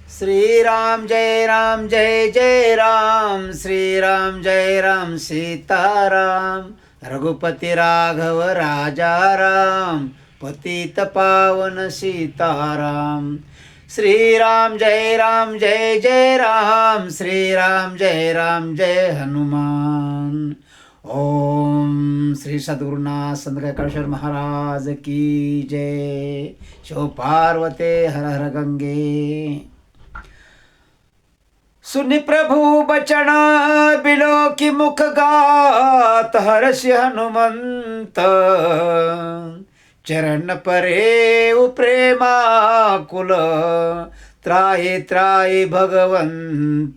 श्री राम जय जय राम, श्री राम सीताराम, रघुपति राघव राजा राम, पतित पावन सीताराम। श्री राम जय जय राम, श्री राम जय हनुमान। ओम श्री सद्गुरुनाथ संत कलेश्वर महाराज की जय। शिव पार्वते हर हर गंगे। सुनि प्रभु बचन बिलो की मुख गात, हर्षि हनुमंत चरण परे प्रेमा कुल, त्राहि त्राहि भगवंत।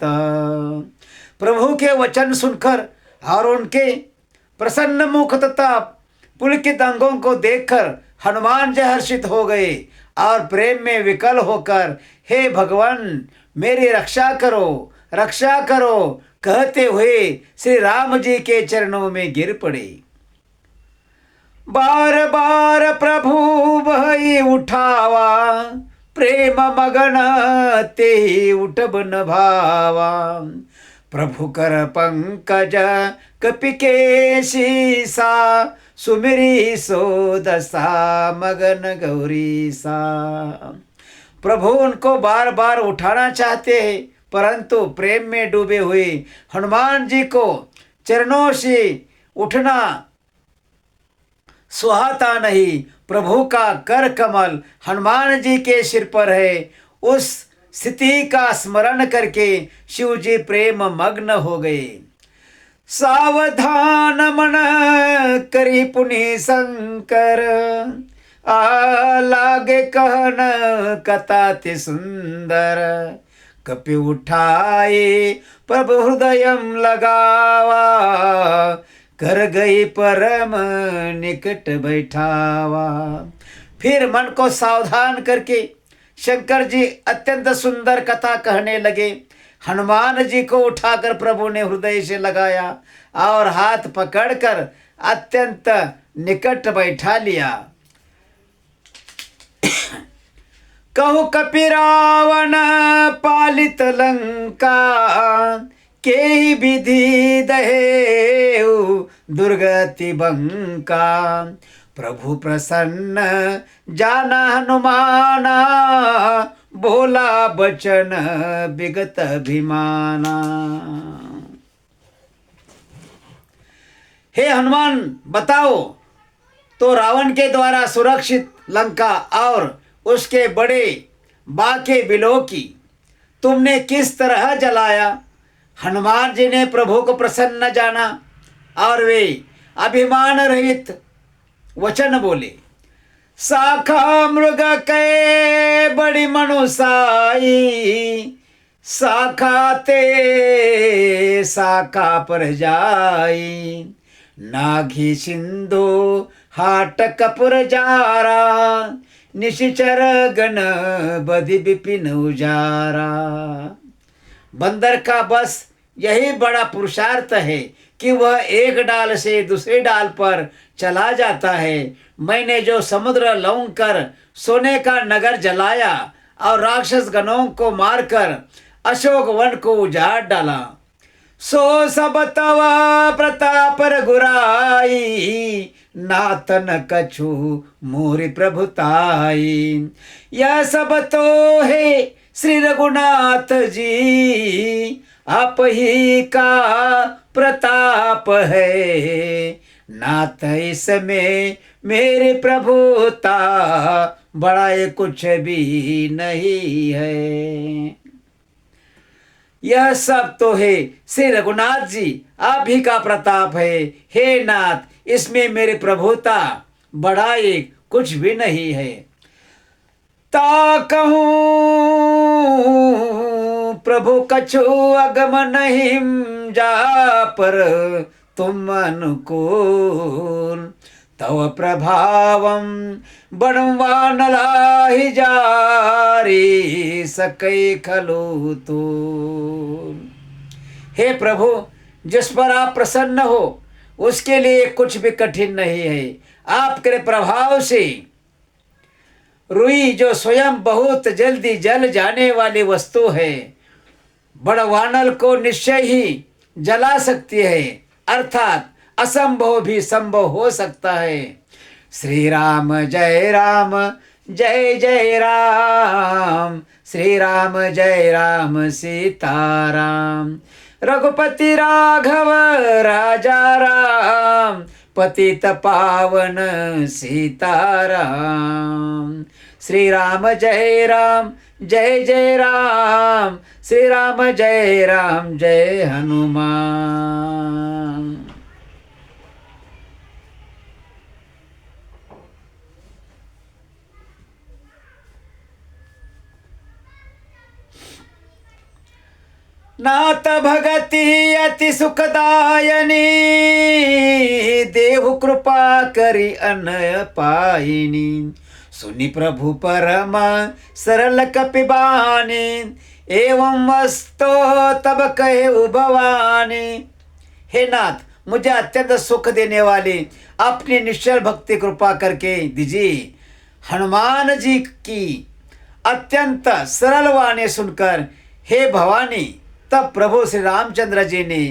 प्रभु के वचन सुनकर और उनके प्रसन्न मुख तथा पुलकित अंगों को देखकर हनुमान जी हर्षित हो गए और प्रेम में विकल होकर, हे भगवान मेरी रक्षा करो कहते हुए श्री राम जी के चरणों में गिर पड़े। बार बार प्रभु वही उठावा, प्रेम मगन ते उठब न भावा। प्रभु कर पंकज कपि के शीसा, सुमिरी सो दशा मगन गौरी सा। प्रभु उनको बार बार उठाना चाहते हैं, परंतु प्रेम में डूबे हुए हनुमान जी को चरणों से उठना सुहाता नहीं। प्रभु का कर कमल हनुमान जी के सिर पर है। उस स्थिति का स्मरण करके शिव जी प्रेम मग्न हो गए। सावधान मन करी पुनि शंकर, लागे कहन कथा ते सुंदर। कपि उठाए प्रभु हृदय लगावा, कर गई परम निकट बैठावा। फिर मन को सावधान करके शंकर जी अत्यंत सुंदर कथा कहने लगे। हनुमान जी को उठाकर प्रभु ने हृदय से लगाया और हाथ पकड़कर अत्यंत निकट बैठा लिया। कहु कपि रावण पालित लंका, के विधि दहे दुर्गति बंका। प्रभु प्रसन्न जाना हनुमाना, बोला बचन विगत अभिमाना। हे हनुमान बताओ तो रावण के द्वारा सुरक्षित लंका और उसके बड़े बाके बिलों की तुमने किस तरह जलाया। हनुमान जी ने प्रभु को प्रसन्न जाना और वे अभिमान रहित वचन बोले। शाखा मृग के बड़ी मनुसाई, शाखा ते शाखा पर जाई। नाघी सिंधु हाट कपुर जारा, निशिचर गण बधि विपिन उजारा। बंदर का बस यही बड़ा पुरुषार्थ है कि वह एक डाल से दूसरे डाल पर चला जाता है। मैंने जो समुद्र लौंग कर सोने का नगर जलाया और राक्षस गणों को मारकर अशोक वन को उजाड़ डाला, सो सब तव प्रताप रघुराई। नातन कछु मोरि प्रभुताई, यह सब तो है श्री रघुनाथ जी, आप ही का प्रताप है। नाथ इसमें मेरे प्रभुता, बड़ा कुछ भी नहीं है। यह सब तो है श्री रघुनाथ जी, आप ही का प्रताप है। हे नाथ, इसमें मेरे प्रभुता बड़ा एक कुछ भी नहीं है। ता कहूँ प्रभु कछु अगम नहीं, जा पर तुम अनुकूल। तव प्रभावम बनवा नलाहि जारी, सकै खलु तो। हे प्रभु, जिस पर आप प्रसन्न हो उसके लिए कुछ भी कठिन नहीं है। आपके प्रभाव से रुई जो स्वयं बहुत जल्दी जल जाने वाली वस्तु है, बड़ वानर को निश्चय ही जला सकती है, अर्थात असंभव भी संभव हो सकता है। श्री राम जय राम, जय जय राम, श्री राम जय राम सीताराम। रघुपति राघव राजा राम, पतित पावन सीताराम। श्री राम जय राम, जय जय राम, श्री राम जय राम, जय हनुमान। नाथ भगति अति सुखदायनी, देहु कृपा करी अनय पाइनी। सुनि प्रभु परम सरल कपिबानी, एवं वस्तो तब कहे भवानी। हे नाथ, मुझे अत्यंत सुख देने वाले अपनी निश्चल भक्ति कृपा करके दीजिए। हनुमान जी की अत्यंत सरल वाणी सुनकर हे भवानी, तब प्रभु श्री रामचंद्र जी ने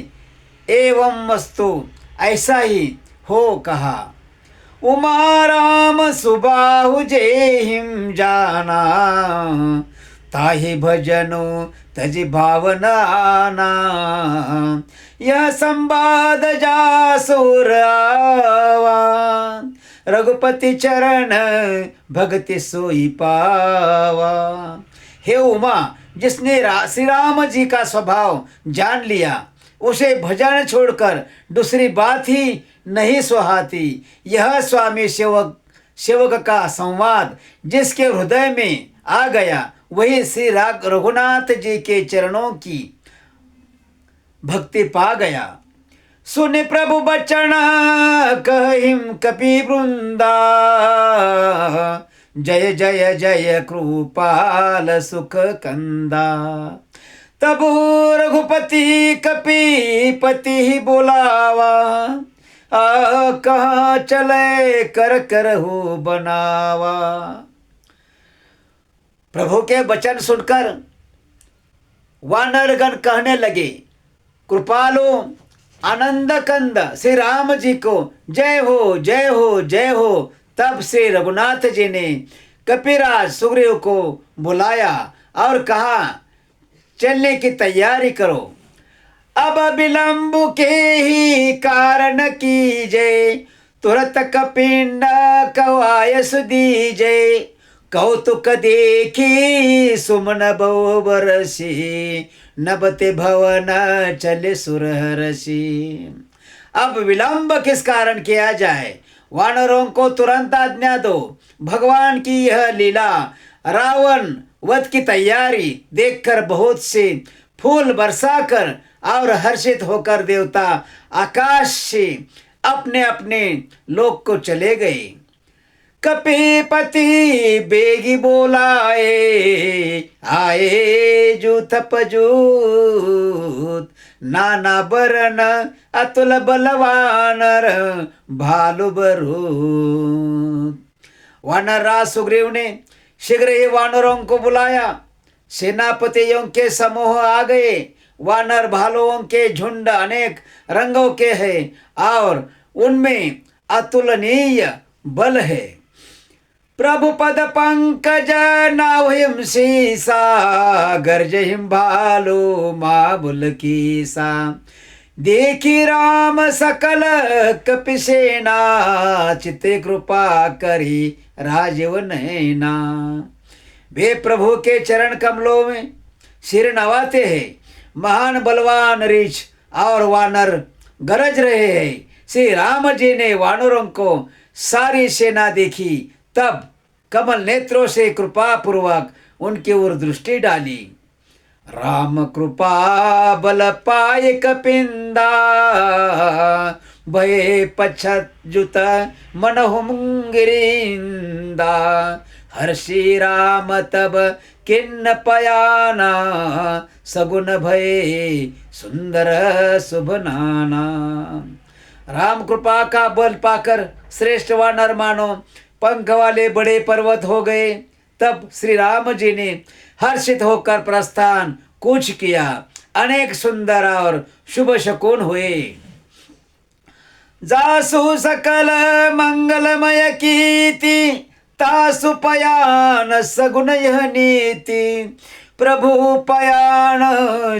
एवं वस्तु ऐसा ही हो कहा। उमा राम सुबाहु जेहिम जाना, ताहि भजनो तजि भावना आना। यह संवाद जासुर आवा, रघुपति चरण भक्ति सोई पावा। हे उमा, जिसने श्री राम जी का स्वभाव जान लिया, उसे भजन छोड़कर दूसरी बात ही नहीं सुहाती। यह स्वामी सेवक का संवाद जिसके हृदय में आ गया, वही श्री रघुनाथ जी के चरणों की भक्ति पा गया। सुने प्रभु बचन कहिम कपि वृंदा, जय जय जय कृपाल सुख कंदा। तब रघुपति कपीपति ही बोलावा, कहाँ चले कर करहु बनावा। प्रभु के वचन सुनकर वानरगण कहने लगे, कृपालो आनंद कंद श्री राम जी को जय हो जय हो जय हो। तब से रघुनाथ जी ने कपिराज सुग्रीव को बुलाया और कहा, चलने की तैयारी करो। अब विलंब के ही कारण कीजे, तुरत कपिंड कवायस दीजे। कौतुक देखी सुमन बहु बरसी, नबते भवन चले सुरहरसी। अब विलंब किस कारण किया जाए, वानरों को तुरंत आज्ञा दो। भगवान की यह लीला, रावण वध की तैयारी देखकर बहुत से फूल बरसाकर और हर्षित होकर देवता आकाश से अपने अपने लोक को चले गए। कपीपति बेगी बोलाए, आए जूथ पजूत। नाना बरन अतुल बलवानर, भालु बरूद। वानरराज सुग्रीव ने शीघ्र ही वानरों को बुलाया। सेनापतियों के समूह आ गए। वानर भालुओं के झुंड अनेक रंगों के हैं और उनमें अतुलनीय बल है। प्रभु पद पंकज नावहिम सीसा, गर्जहिम भालु माबुल कीसा। देखी राम सकल कपिसेना, चित्ते कृपा करी राजीव नैना। वे प्रभु के चरण कमलों में सिर नवाते हैं। महान बलवान रीछ और वानर गरज रहे हैं। श्री राम जी ने वानरों को सारी सेना देखी, तब कमल नेत्रों से कृपा पूर्वक उनकी ओर दृष्टि डाली। राम कृपा बल पाए कपिंदा, भये पछत जुत मनहु मुंगिरिंदा। हर्षि राम तब किन्न पयाना, सगुन भये सुंदर शुभ नाना। राम कृपा का बल पाकर श्रेष्ठ वानर मानो पंख वाले बड़े पर्वत हो गए। तब श्री राम जी ने हर्षित होकर प्रस्थान कूच किया। अनेक सुंदर और शुभ शकुन हुए। जासु सकल मंगलमय कीर्ति, तासु पयान सगुन यह नीति। प्रभु पयान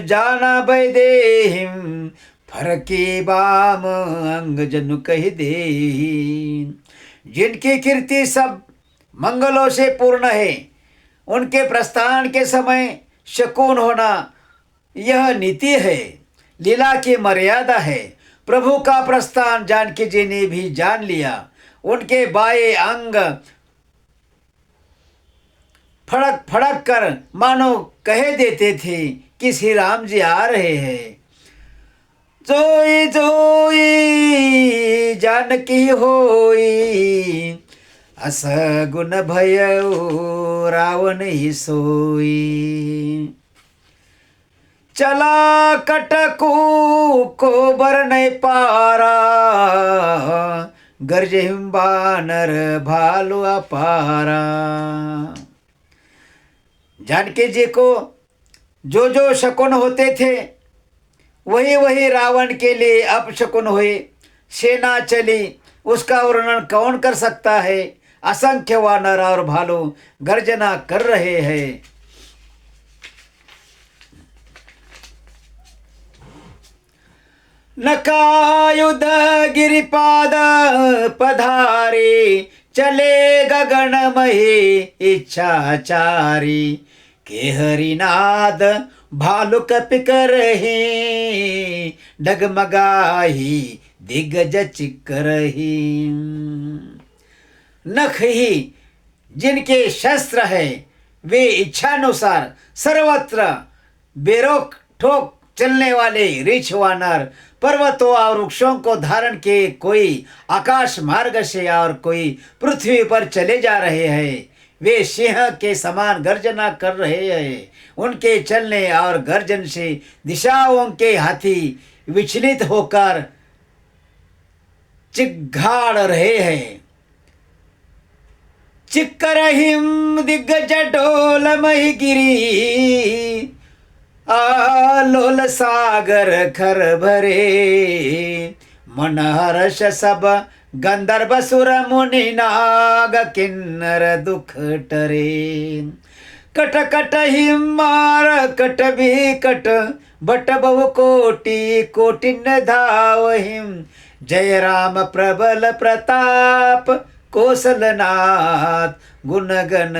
जाना वैदेहिम, फरकी बाम अंग जनु कहि देहि। जिनकी कीर्ति सब मंगलों से पूर्ण है, उनके प्रस्थान के समय शकुन होना यह नीति है, लीला की मर्यादा है। प्रभु का प्रस्थान जानकी जी ने भी जान लिया। उनके बाएं अंग फड़क फड़क कर मानो कह देते थे कि श्री राम जी आ रहे हैं। जोई जोई जानकी होई, अस गुण भयो रावण ही सोई। चला कटकू को बर नहीं पारा, गर्जे बानर भालू अपारा। जानकी जी को जो जो शकुन होते थे वही वही रावण के लिए अपशकुन हुए। सेना चली, उसका वर्णन कौन कर सकता है। असंख्य वानर और भालू गर्जना कर रहे हैं। नकायुध गिरिपाद पधारे, चले गगन मही इच्छाचारी। के हरिनाद भालु कपिक रही, डगमगाही दिग्गज चिक रही। नख ही जिनके शस्त्र है, वे इच्छानुसार सर्वत्र बेरोक ठोक चलने वाले रीछ वानर पर्वतों और वृक्षों को धारण के कोई आकाश मार्ग से और कोई पृथ्वी पर चले जा रहे हैं। वे सिंह के समान गर्जना कर रहे हैं। उनके चलने और गर्जन से दिशाओं के हाथी विचलित होकर चिघाड़ रहे हैं। चिक्करहिम दिग्गज डोल मही गिरी, आलोल सागर खर भरे। मन हर्ष सब गंधर्व सुर मुनि नाग किन्नर दुख टरे। कट कट हिमार कट भी कट, बट बहु कोटि कोटिन धावहिम। जय राम प्रबल प्रताप, कौशलनाथ गुण गण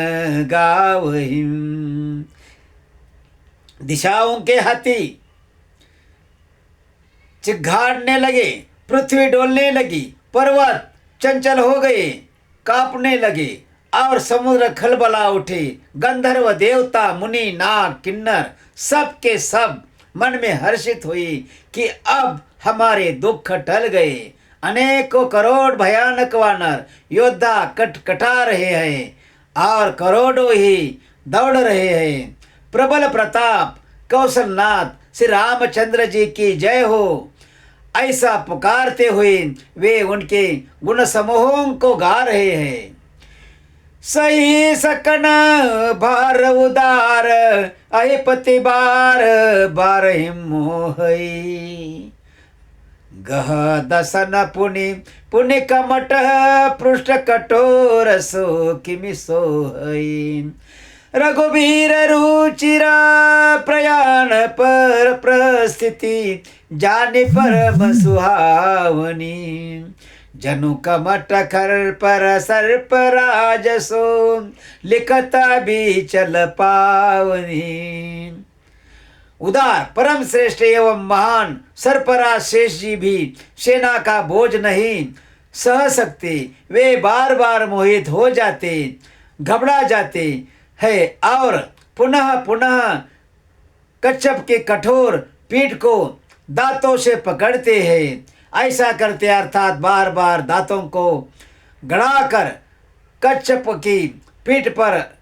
गावहिम। दिशाओं के हाथी चिघाड़ने लगे, पृथ्वी डोलने लगी, पर्वत चंचल हो गए, कांपने लगे और समुद्र खलबला उठे। गंधर्व देवता मुनि नाग किन्नर सब के सब मन में हर्षित हुई कि अब हमारे दुख टल गए। अनेकों करोड़ भयानक वानर योद्धा कटकटा रहे हैं और करोड़ों ही दौड़ रहे हैं। प्रबल प्रताप कौशलनाथ श्री रामचंद्र जी की जय हो, ऐसा पुकारते हुए वे उनके गुण समूहों को गा रहे हैं। सही सकन भार उदार, अहिपति बार बार मोहई। गह दसन पुनि पुनि कमट, पृष्ठ कठोर सो किमि सोहई। रघुबीर रुचिरा प्रयाण पर प्रस्थिति, जाने परम सुहावनी। जनु कमट खर पर सर्प राजसो, लिखता भी चल पावनी। उदार परम श्रेष्ठ एवं महान सर्पराज शेष जी भी सेना का बोझ नहीं सह सकते। वे बार बार मोहित हो जाते, घबरा जाते है और पुनः पुनः कच्छप के कठोर पीठ को दांतों से पकड़ते हैं। ऐसा करते अर्थात बार बार दांतों को गड़ाकर कच्छप की पीठ पर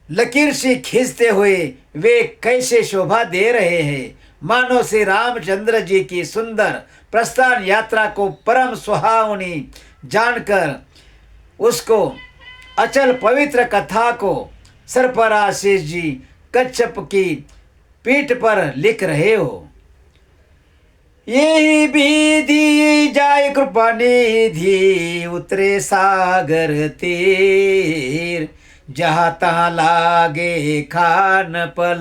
लकीर सी खींचते हुए वे कैसे शोभा दे रहे हैं। मानो श्री रामचंद्र जी की सुंदर प्रस्थान यात्रा को परम सुहावनी जानकर उसको अचल पवित्र कथा को सरफराज जी कच्छप की पीठ पर लिख रहे हो। यही विधि जाय कृपा निधि उतरे सागर तीर जहाँ तहाँ लागे खान पल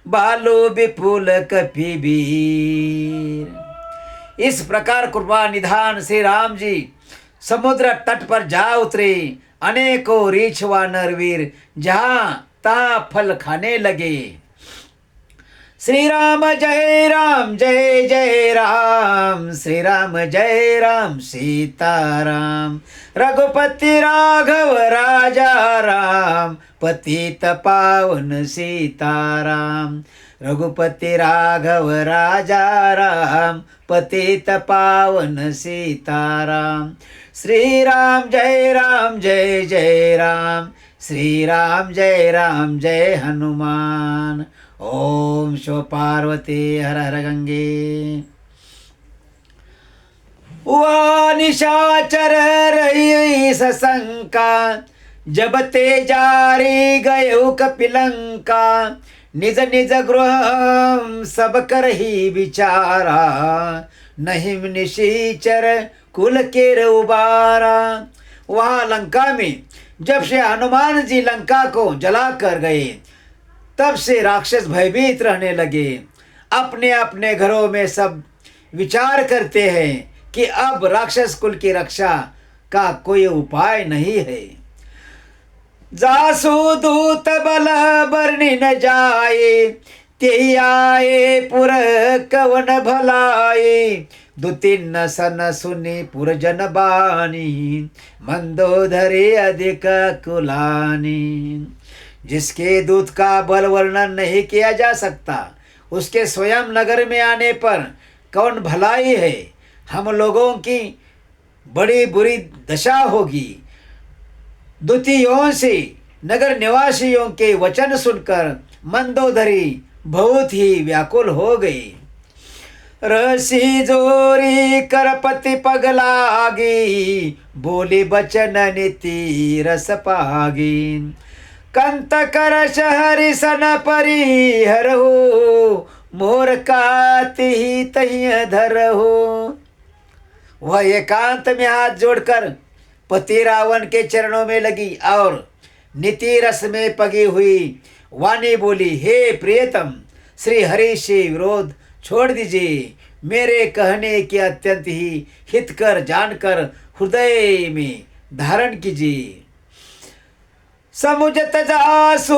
बालो विपुल कपिबीर। इस प्रकार कृपा निधान श्री राम जी समुद्र तट पर जा उतरे। अनेकों रीछ व नरवीर जहाँ तहाँ फल खाने लगे। श्री राम जय राम जय जय राम, श्री राम जय राम सीताराम, रघुपति राघव राजा राम, पतित पावन सीताराम, रघुपति राघव राजा राम, पतित पावन सीताराम। श्री राम जय राम जय जय राम, श्री राम जय हनुमान। ओम शिव पार्वती हर हर गंगे। वह निशाचर रही सशंका, जब ते जारी गए कपिलंका, निज निज गृह सब कर ही विचारा, नहीं निशीचर कुल के उबारा। वहाँ लंका में जब से हनुमान जी लंका को जला कर गए, तब से राक्षस भयभीत रहने लगे। अपने अपने घरों में सब विचार करते हैं कि अब राक्षस कुल की रक्षा का कोई उपाय नहीं है। जासु दूत बल बरनी न जाए, ते आए पुर कवन भलाए, दुतिन सन सुनी पुर जन बानी, मंदोदरी अधिक कुलानी। जिसके दूत का बल वर्णन नहीं किया जा सकता, उसके स्वयं नगर में आने पर कौन भलाई है। हम लोगों की बड़ी बुरी दशा होगी। दूतियों से नगर निवासियों के वचन सुनकर मंदोदरी बहुत ही व्याकुल हो गई। रसी जोरी करपति पगलागी, बोली बचन नीति रस पागी, कंत कर शहरी सन परिहर हो, मोर काति ही तही धर हो। वह एकांत में हाथ जोड़कर पति रावण के चरणों में लगी और नीति रस में पगी हुई वाणी बोली, हे प्रियतम, श्री हरि से विरोध छोड़ दीजिए। मेरे कहने के अत्यंत ही हितकर जानकर हृदय में धारण कीजिए। समुझत जासु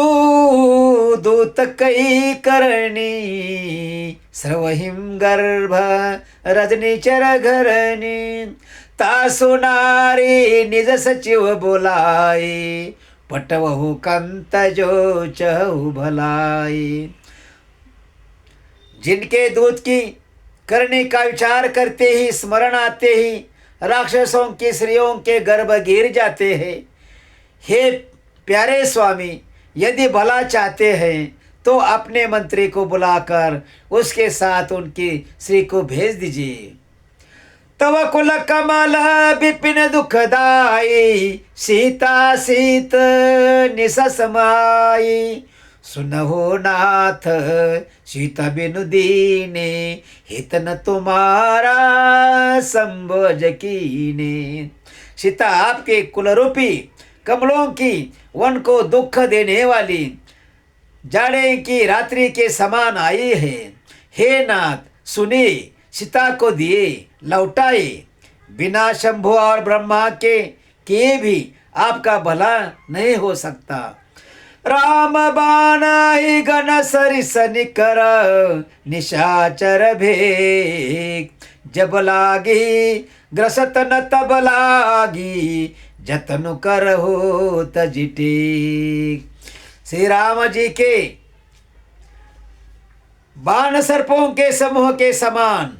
दूत कई करनी, सर्वहिम गर्भ रजनी चर घरनी, तासु नारी निज सचिव बोलाए, पटवहु कंत जो चहु भलाई। जिनके दूत की करने का विचार करते ही, स्मरण आते ही राक्षसों की स्त्रियों के गर्भ गिर जाते हैं। हे प्यारे स्वामी, यदि भला चाहते हैं तो अपने मंत्री को बुलाकर उसके साथ उनकी स्त्री को भेज दीजिए। तव कुल कमल विपिन दुखदाई, सीता सीत निस समाई, सुनहो नाथ सीता बिनु दीने, हित न तुम्हारा संभोज कीने। सीता आपके कुलरूपी कमलों की वन को दुख देने वाली जाड़े की रात्रि के समान आई है। हे नाथ, सुने, सीता को दिए लौटाए। बिना शंभु और ब्रह्मा के किए भी आपका भला नहीं हो सकता। राम बानाई गण सरिस निकर, निशाचर भेग, जब लागी ग्रसत न तब लागी, जतन कर हो तजिटे। श्री राम जी के बाण सर्पों के समूह के समान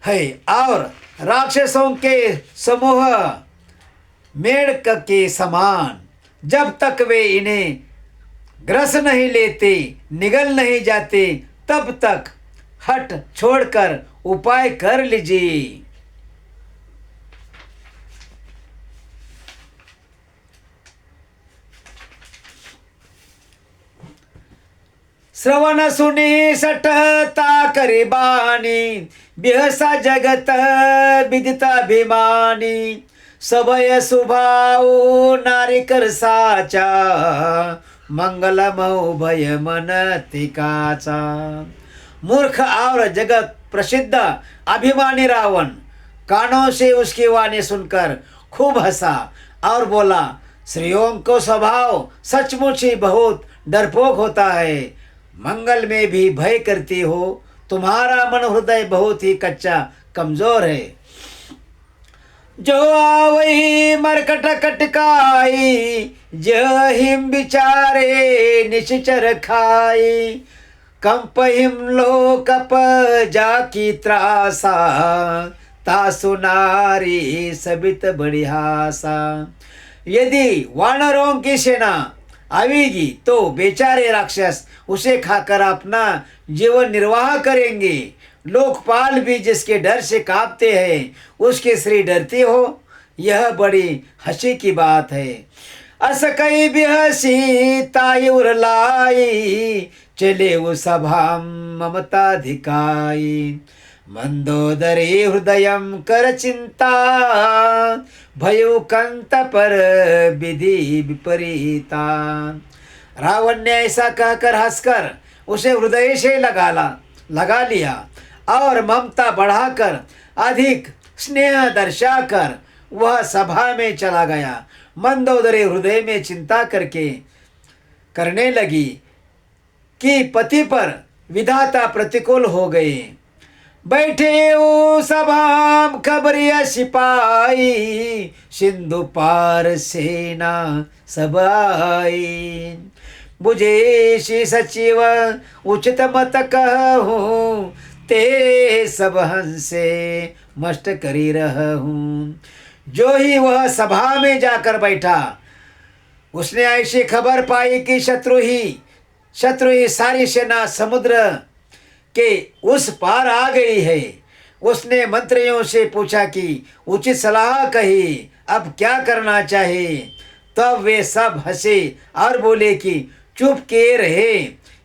है और राक्षसों के समूह मेढक के समान। जब तक वे इन्हें ग्रस नहीं लेते, निगल नहीं जाते, तब तक हट छोड़कर उपाय कर लीजिए। श्रवण सुनी सठता करी बानी, बिहसा जगत विदिताभिमानी, सभय सुभाऊ नारी कर साचा, मंगलमऊ भय मन तिकाचा। मूर्ख और जगत प्रसिद्ध अभिमानी रावण कानों से उसकी वाणी सुनकर खूब हंसा और बोला, स्त्रियों को स्वभाव सचमुच ही बहुत डरपोक होता है, मंगल में भी भय करती हो, तुम्हारा मन हृदय बहुत ही कच्चा कमजोर है। जो आवई मरकट कटकाई, जहिम बिचारे निश्चर खाई, कंपहिम लोकप जाकी त्रासा, तासु नारी सबित बढ़ियासा। यदि वानरों की सेना आवेगी तो बेचारे राक्षस उसे खाकर अपना जीवन निर्वाह करेंगे। लोकपाल भी जिसके डर से कांपते हैं, उसके श्री डरती हो, यह बड़ी हंसी की बात है। अस कई बिहसी तायुर लाई, चले वो सभा ममता धिकाई, मंदोदरी हृदयम कर चिंता, भयो कंत पर विधि विपरीता। रावण ने ऐसा कहकर हंसकर उसे हृदय से लगा लिया और ममता बढ़ाकर अधिक स्नेह दर्शाकर वह सभा में चला गया। मंदोदरी हृदय में चिंता करने लगी कि पति पर विधाता प्रतिकूल हो गए। बैठे ओ सभा खबरिया सिपाही, सिंधु पार सेना सब आई, बुझे श्री सचिव उचित मत कहूँ, ते सब हंसे मस्त करी रहूं। जो ही वह सभा में जाकर बैठा, उसने ऐसी खबर पाई कि शत्रु ही सारी सेना समुद्र के उस पार आ गई है। उसने मंत्रियों से पूछा कि उचित सलाह कही, अब क्या करना चाहिए। तब वे सब हंसे और बोले कि चुप के रहे,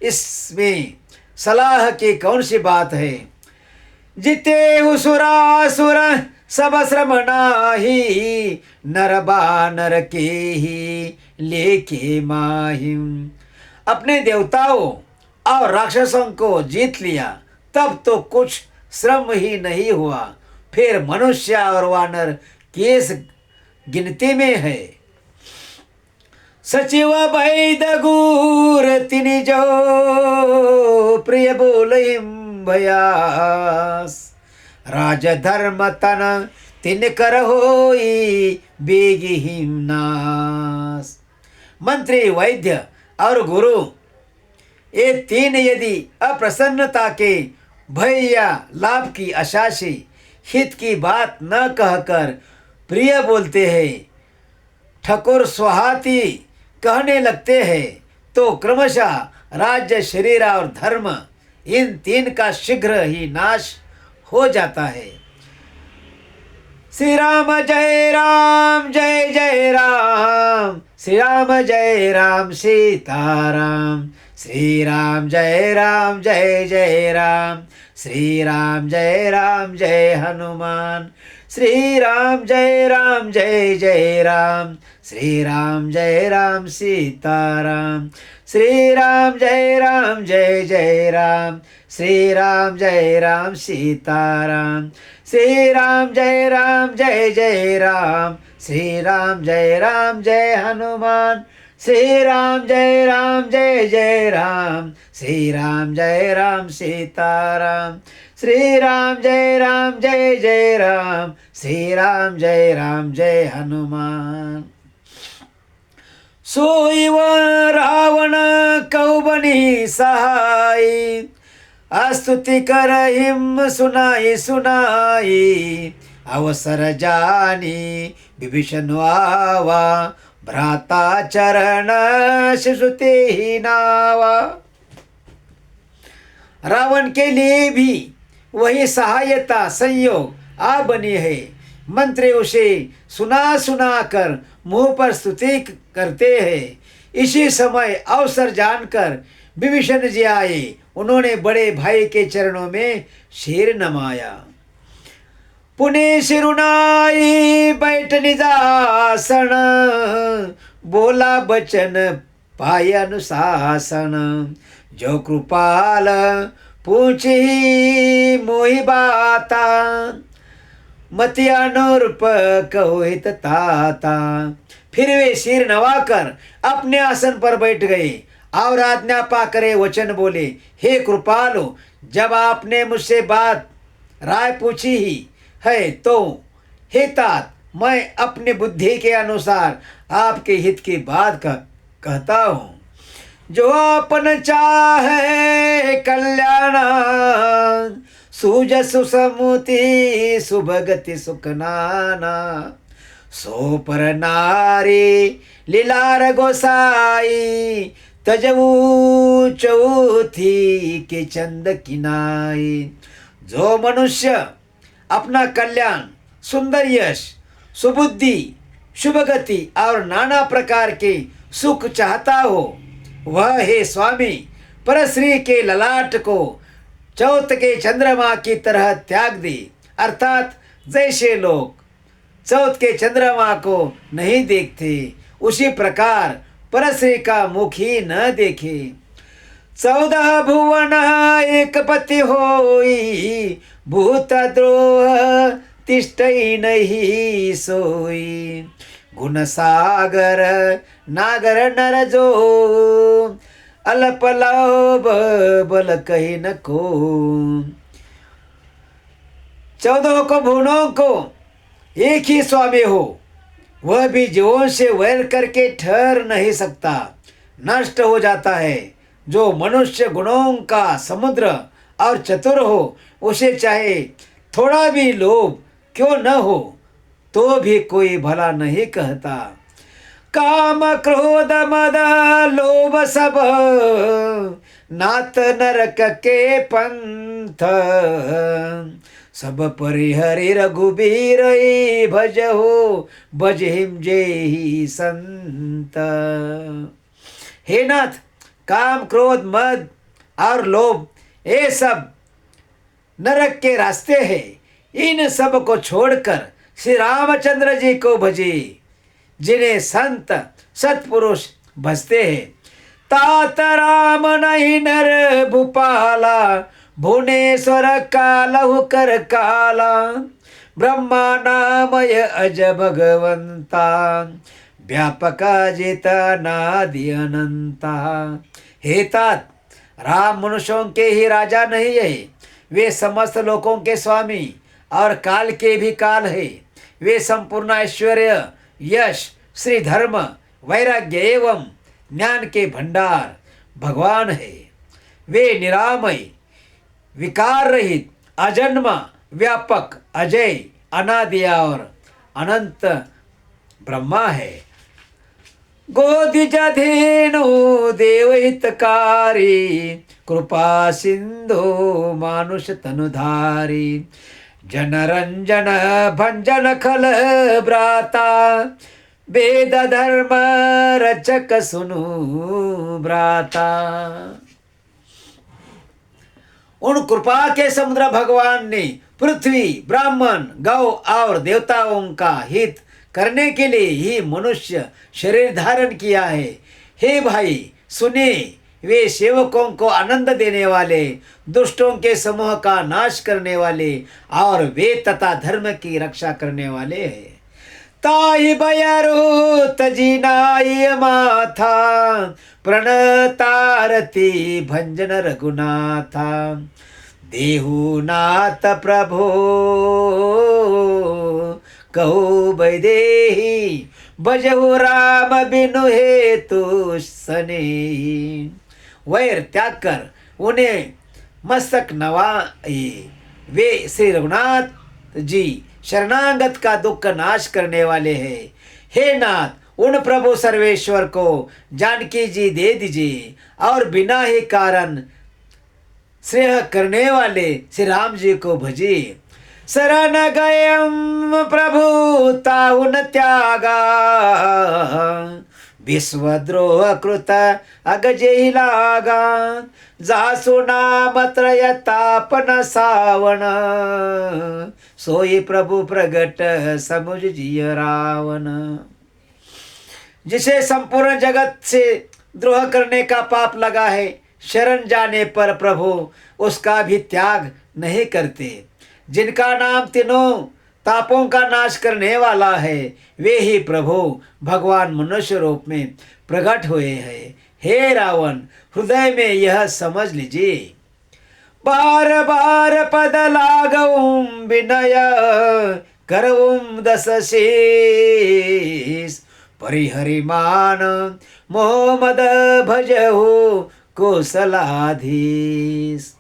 इसमें सलाह की कौन सी बात है। जिते उसुरासुर सब श्रम नाही, नर बानर के ही लेके माहिम। अपने देवताओं और राक्षसों को जीत लिया, तब तो कुछ श्रम ही नहीं हुआ, फिर मनुष्य और वानर किस गिनती में है। सचिव वैद गुर तिनि जो प्रिय बोलिम भयास, राज धर्म तन तिन कर होई बेगिहिम नास। मंत्री, वैद्य और गुरु, ये तीन यदि अप्रसन्नता के भय या लाभ की आशा से हित की बात न कहकर प्रिय बोलते हैं, ठकुर स्वाहाती कहने लगते हैं, तो क्रमशः राज्य, शरीर और धर्म, इन तीन का शीघ्र ही नाश हो जाता है। श्री राम जय राम जय जय राम, श्री राम जय राम सीताराम, श्री राम जय राम जय जय राम, श्री राम जय हनुमान, श्री राम जय जय राम, श्री राम सीताराम, श्री राम जय जय राम, श्री राम सीताराम, श्री राम जय जय राम, श्री राम जय हनुमान, श्री राम जय जय राम, श्री राम सीताराम, श्री राम जय जय राम, श्री राम जय हनुमान। सोईव रावण कौबनी सहाय, स्तुति कर हिम सुनाई सुनाई, अवसर जानी विभीषण आवा, भ्राता चरण शिशुते ही नावा। रावण के लिए भी वही सहायता संयोग आ बनी है। मंत्री उसे सुना सुना कर मुंह पर स्तुति करते हैं। इसी समय अवसर जानकर विभीषण जी आए, उन्होंने बड़े भाई के चरणों में सिर नमाया। पुने सिरुनाई बैठ निजासन, बोला बचन पाय अनुशासन। जो कृपाल पूछी मोहि बाता, मति अनुरूप कहो हित ताता। फिर वे सिर नवाकर अपने आसन पर बैठ गए और आज्ञा पाकर वचन बोले, हे कृपालु, जब आपने मुझसे बात राय पूछी ही है तो हे तात, मैं अपने बुद्धि के अनुसार आपके हित की बात कहता हूँ। जो आपन चाहे कल्याण, सूज सुसमुति सुभगति सुखनाना। सो पर नारी लीलार गोसाई, तजऊ चौथी के चंद किनाई। जो मनुष्य अपना कल्याण, सुंदर यश, सुबुद्धि, शुभगति और नाना प्रकार के सुख चाहता हो, वह हे स्वामी परश्री के ललाट को चौथ के चंद्रमा की तरह त्याग दे। अर्थात जैसे लोग चौथ के चंद्रमा को नहीं देखते, उसी प्रकार परश्री का मुख ही न देखे। 14 भुवन एक पति होई, भूत द्रोह तिष्ठई नहीं सोई। गुण सागर नागर नर जो, अल्प लोभ बल कही न को। 14 को भुवनों को एक ही स्वामी हो, वह भी जीवों से वैर करके ठहर नहीं सकता, नष्ट हो जाता है। जो मनुष्य गुणों का समुद्र और चतुर हो, उसे चाहे थोड़ा भी लोभ क्यों न हो तो भी कोई भला नहीं कहता। काम क्रोध मद लोभ सब, नात नरक के पंथ। सब परिहरि रघुबीर भज हो, भज हिम जेहि संत। हे नाथ, काम क्रोध मद और लोभ ये सब नरक के रास्ते हैं। इन सब को छोड़कर श्री रामचंद्र जी को भजे, जिन्हें संत सत्पुरुष भजते हैं। तात राम नहीं नर भूपाला, भुवनेश्वर कालहु कर काला। ब्रह्मा नामय अज भगवंता, व्यापका जिता नादि अनंता। हे तात, राम मनुष्यों के ही राजा नहीं है, वे समस्त लोकों के स्वामी और काल के भी काल है। वे संपूर्ण ऐश्वर्य, यश, श्री धर्म, वैराग्य एवं ज्ञान के भंडार भगवान है। वे निरामय, विकार रहित, अजन्मा, व्यापक, अजय, अनादि और अनंत ब्रह्मा है। गोदिजधेनु देवहितकारी, कृपा सिंधु मानुष तनुधारी। जनरंजन भंजन खल भ्राता, वेद धर्म रचक सुनु भ्राता। उन कृपा के समुद्र भगवान ने पृथ्वी, ब्राह्मण, गौ और देवताओं का हित करने के लिए ही मनुष्य शरीर धारण किया है। हे भाई सुने, वे सेवकों को आनंद देने वाले, दुष्टों के समूह का नाश करने वाले और वेद तथा धर्म की रक्षा करने वाले हैं। ताहि बयरु तजिनाय माथा, प्रणतारती भंजन रघुनाथा। देहुनाथ प्रभो कहु वैदेही, भजहु राम बिनु हेतु सनेही। वैर त्याग कर उन्हें मस्तक नवाए। वे श्री रघुनाथ जी शरणागत का दुख नाश करने वाले हैं। हे नाथ, उन प्रभु सर्वेश्वर को जानकी जी दे दीजिए और बिना ही कारण श्रेय करने वाले श्री राम जी को भजिए। शरण गयम प्रभु ताहु न त्यागा, विश्वद्रोह कृत अगजेहि लागा, जासु नाम त्रय तापन सावन, सोई प्रभु प्रगट समुझ जिय रावण। जिसे संपूर्ण जगत से द्रोह करने का पाप लगा है, शरण जाने पर प्रभु उसका भी त्याग नहीं करते। जिनका नाम तीनों तापों का नाश करने वाला है, वे ही प्रभु भगवान मनुष्य रूप में प्रकट हुए हैं। हे रावण, हृदय में यह समझ लीजिए। बार बार पद लागऊं विनय, करऊं दस शीस, परिहरिमान मोहम्मद भजहु कुशलाधीश।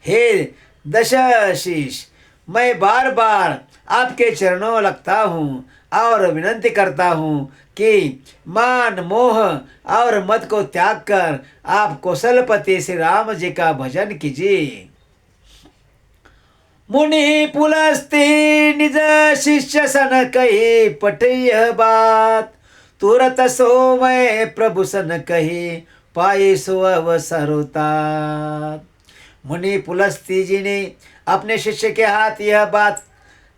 हे दशशीष, मैं बार बार आपके चरणों में लगता हूँ और विनंती करता हूँ कि मान मोह और मद को त्याग कर आप कौशलपति श्री राम जी का भजन कीजिए। मुनि पुलस्ती निज शिष्य सन कही, पटय बात तुरत सो मैं प्रभु सन कही, पाए सो अवसरुतात। मुनि पुलस्ती जी ने अपने शिष्य के हाथ यह बात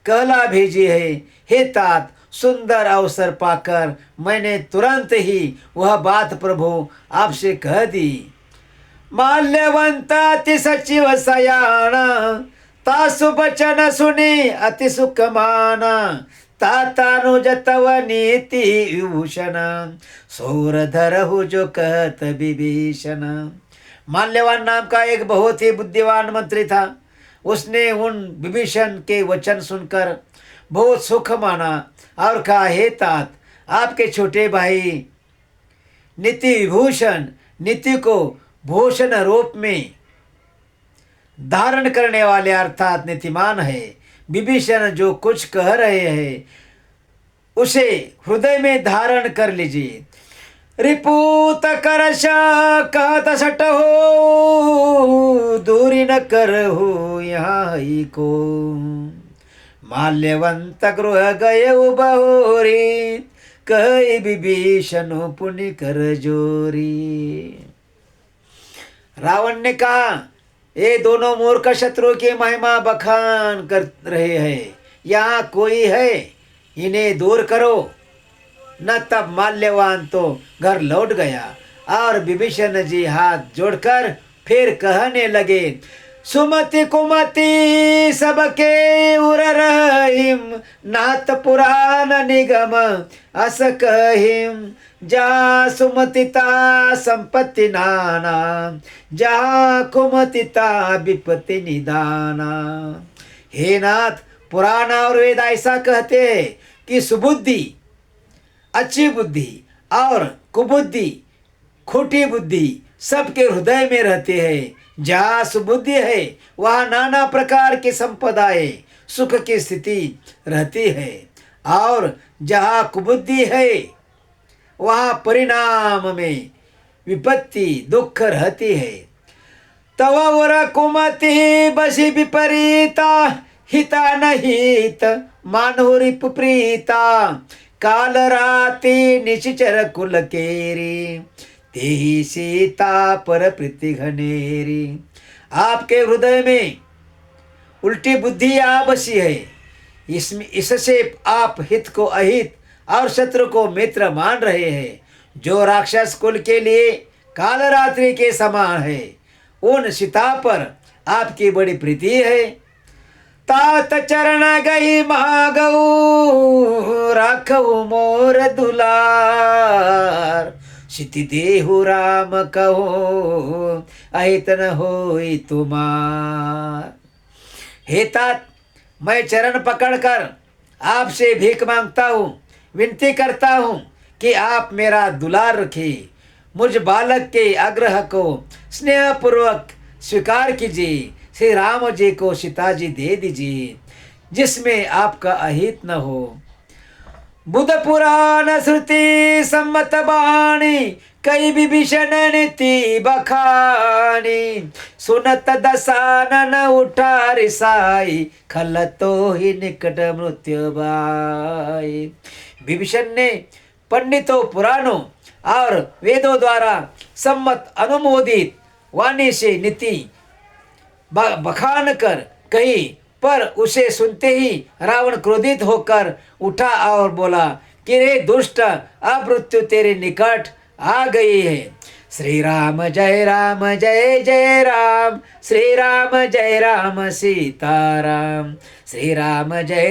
कहला भेजी है। हे तात, सुंदर अवसर पाकर मैंने तुरंत ही वह बात प्रभु आपसे कह दी। माल्यवंत अति सचिव सयाना, तासु बचन सुनी अति सुख माना, तातानुज तव नीति विभूषण, सौरधर हो जो कहत विभीषण। माल्यवान नाम का एक बहुत ही बुद्धिमान मंत्री था। उसने उन विभीषण के वचन सुनकर बहुत सुख माना और कहा, हे तात, आपके छोटे भाई नीति विभूषण, नीति को भूषण रूप में धारण करने वाले अर्थात नीतिमान है। विभीषण जो कुछ कह रहे हैं उसे हृदय में धारण कर लीजिए। रिपूत करश कहत सट हो, दूरी न कर हो यहाँ ही को, माल्यवंत गृह गए बहोरी, कई विभीषण पुण्य कर जोरी। रावण ने कहा, ये दोनों मूर्ख शत्रु की महिमा बखान कर रहे हैं, यहाँ कोई है, इन्हें दूर करो न। तब माल्यवान तो घर लौट गया और विभीषण जी हाथ जोड़कर फिर कहने लगे, सुमति कुमति सबके उर रहीम, नाथ पुराण निगम अस कहिम, जहाँ सुमतिता संपत्ति नाना, जहाँ कुमतिता विपत्ति निदाना। हे नाथ, पुराण और वेद ऐसा कहते हैं कि सुबुद्धि, अच्छी बुद्धि और कुबुद्धि, खोटी बुद्धि सबके हृदय में रहते हैं। जहाँ सुबुद्धि है वहाँ नाना प्रकार की संपदाएं, सुख की स्थिति रहती है, और जहाँ कुबुद्धि है वहाँ परिणाम में विपत्ति दुख रहती है। तव उर कुमति बसी विपरीता, हिता न हित मानो रिपु प्रीता, काल राति निशिचर कुल केरी, तेहि सीता पर प्रीति घनेरी। आपके हृदय में उल्टी बुद्धि आ बसी है। इससे आप हित को अहित और शत्रु को मित्र मान रहे हैं। जो राक्षस कुल के लिए काल रात्रि के समान है, उन सीता पर आपकी बड़ी प्रीति है। तात चरण गई महागऊ, राखऊ मोर दुलार, सिति देहु राम कहो, अहित न होई तुमार। हे तात, मैं चरण पकड़कर आपसे भीख मांगता हूँ, विनती करता हूँ कि आप मेरा दुलार रखिए। मुझ बालक के आग्रह को स्नेहपूर्वक स्वीकार कीजिए। श्री राम जी को सीता जी दे दीजिए, जिसमें आपका अहित न हो। बुध पुराण श्रुति सम्मत बाणी, कई विभीषण नीति बखानी, सुनत दसानन उठा रिसाई, खल तो ही निकट मृत्यु बाई। विभीषण ने पंडितों पुराणों और वेदों द्वारा सम्मत अनुमोदित वाणी से नीति बखान कर कही, पर उसे सुनते ही रावण क्रोधित होकर उठा और बोला कि रे दुष्ट, अब मृत्यु तेरे निकट आ गई है। श्री राम जय जय राम, श्री राम जय राम सीताराम, श्री राम जय